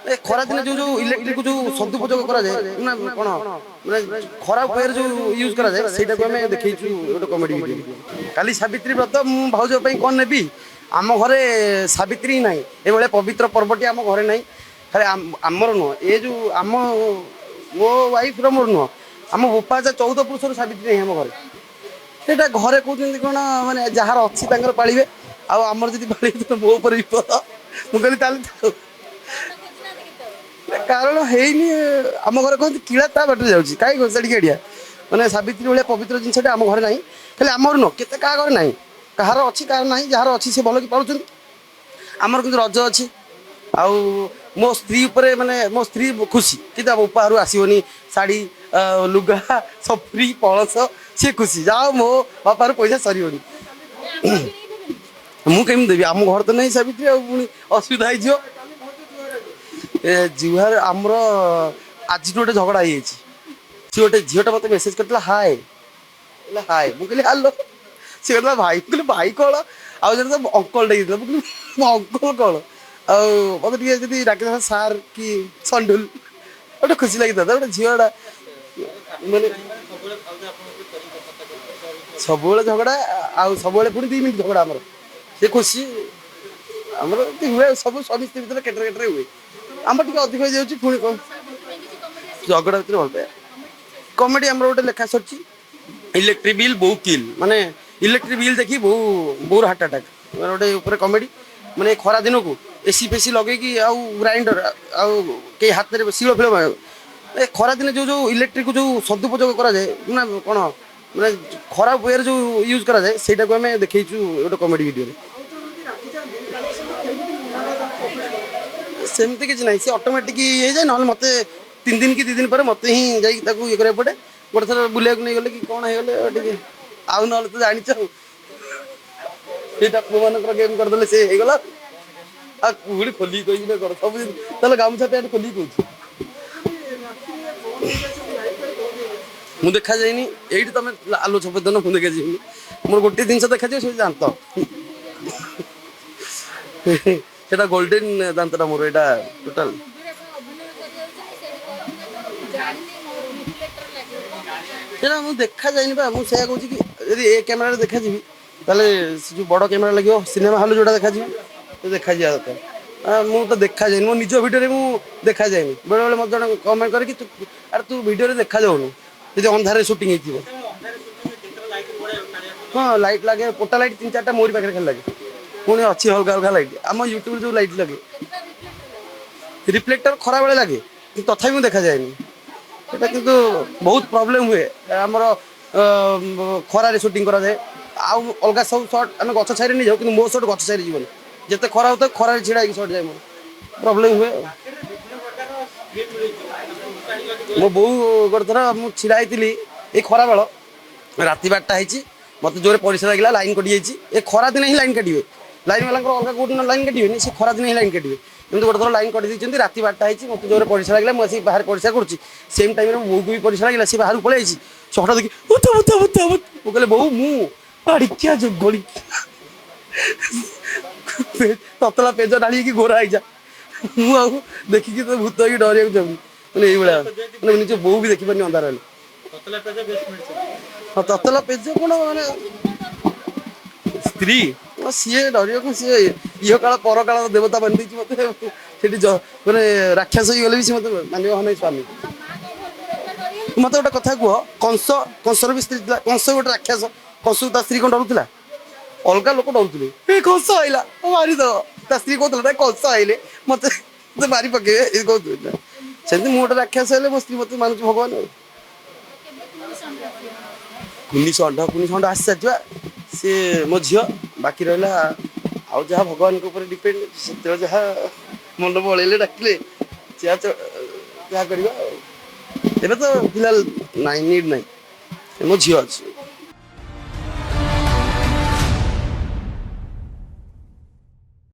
ए खरा दिन जो जो इलेक्ट्रिक जो सदुपयोग करा जाए ना कोन माने खराब वे जो यूज करा जाए सेटा को हमें देखैछु एटा कॉमेडी वीडियो काली सावित्री व्रत मु भाउज पई कोन नेबी आम घरे सावित्री नाही ए बेले पवित्र पर्वटी आम घरे नाही खाली आमर न ए जो आम मो वाइफ रो मोर न आम बोपा 14 पुरुष सावित्री नहीं आम घरे सेटा घरे कहते कोन माने जहार अच्छी तांगर पालिबे आ आमर जदी पाली तो मो ऊपर विपद मु कहली ताले कारण हेनी आम घर कहते किड़ा ता बाटे जाऊँगी कहीं घोषाड़ी गाड़िया मैंने सावित्री भाई पवित्र जिनसा आम घर ना खाली आमर नुह के घर ना कहार अच्छी कहार ना जार अच्छी से भल कि पार्टी आमर कि रज अच्छी आउ मो स्त्री उपरे माने मो स्त्री खुशी कि उपहार आसोनी शाढ़ी लुगा सफरी पलस सी खुशी जाओ मो बापार पैसा सर मुझे देवी आम घर तो नहीं सावित्री पुणी असुविधा हो जुहार आमर आज गोटे झगड़ा हो सी गोटे झीटा मत मेसेज करता हाय हाय मुझे हालो सी कहता भाई कहले भाई कौन आउ तो अंकल डे अंकल कौन आते डाक सार कि संडुल गोटे खुशी लगी था गोटे झीटा मैंने सब झगड़ा आउ सब पुणी 2 मिनट झगड़ा आमर से खुशी आमर हुए सब स्वामी स्त्री भर केटे हुए आम टे अधिक हो जाऊँगी पुणी कौन झगड़ा भर भल पाए कमेडी आम गोटे लेखा सर इलेक्ट्रिक बिल बहु किल माने इलेक्ट्रिक बिल देखी बहु हार्ट अटैक गोटे ऊपर कमेडी माने खरा दिन को एसी फेसी लगे आउ ग्राइंडर आउ कई हाथ में शिल फिल खरा दिन जो जो इलेक्ट्रिक जो सदुपयोग करा जाए ना कौन माने खराब वे जो यूज करा जाए सेटा को हमें देखैछु गोटे कमेडी वीडियो सेमती किसी ना सी ऑटोमेटिक ये जाए ना मत 3 दिन कि 2 दिन पर मत ही जाइए ये पड़े गोटे थर बुले नहीं गले कि कौन हो गले आउ ना तो जानी ये पुआ गेम करदे से होगला आड़ी खोल कर सब दिन गामुछा पैंट खोल कह मुझे देखा जाए ये तुम आलो सफेदन मुझे देखा जाए मोर गोटे जिन देखा जाए दात सेटा गोल्डन दांतटा मोर एटा टोटल सेटा मु देखा जाए बा मु से कहूँ कि यदि ए कैमेरा देखा जी ताले जो बड़ कैमेरा लगे सिनेमा हॉल जोटा देखा तो देखा जा दरकार मु तो देखा जाए मो निज वीडियो मु देखा जाए बेले बेले मत जन कमेंट करे कि तू वीडियो देखा जाऊनु जो अंधारे शूटिंग हो हाँ लाइट लगे पोटा लाइट 3-4टा मोरी पाखे खाली लगे पुणी अच्छी हल्का हल्का लाइट आम यूट्यूब जो लाइट लगे रिफ्लेक्टर खरा बेले लगे तथा भी देखा जाए सेटा किंतु बहुत प्रॉब्लम हुए आमर खरारे शूटिंग करा जाए आउ अलग सब सर्ट आम गछ छाई नहीं जाऊ कि मो सर्ट गछ छाई जीवन जिते खरा होता खरारे छिड़ा सर्ट जाए मोर प्रॉब्लम हुए मो बो गोटे थर मुझे छिड़ा ये खरा बेल राति 12टा होती मत जोरे परिश्रा लगे लाइन कटि जाइए खरा दिन ही लाइन काटे लाइन वाला अलग कौन लाइन काटे से खरा दिन ही लाइन काटे कितु गोटे थर लाइन कटि देती राति 12टा होती मत जोरे परिश्रा लगे मुझे बाहर परिश्रा करुँच सेम टाइम बो को भी परिश्रा लगे सी बाहर पलि चटा देखी कहले बो मुड़िया जो गड़ी ततला पेज ढाड़ी गोरा ही जा मुझे देखिकी तो भूत ही डरिया चाहूँ मैंने ये मैंने निज बो भी देखिपारे अंधार हाँ ततला पेज कौन मैंने स्त्री सी डर को सी इह काल पर काल देवता बांधी मत मैंने राक्षस हो गले भी मत मान हाँ स्वामी मत गोटे कथा कह कंसर भी स्त्री कंस गोटे राक्षस कंस ता स्त्री कौन डरुला अलग लोक डरुले कंस आईला मारिदेव ता स्त्री कहला कंस आइले मत मारी पके कहते सेमती मुझे गोटे राक्षस है मो स्त्री मत मानुच भगवान कुनी षंड आसी सारी सी मो झी बाकी रहा आउ जहाँ भगवान के ऊपर डिपेंड से जहाँ मन बड़े डाकिले जहाँ करवा तो फिलहाल नाई नीड नाई मो झी अच्छी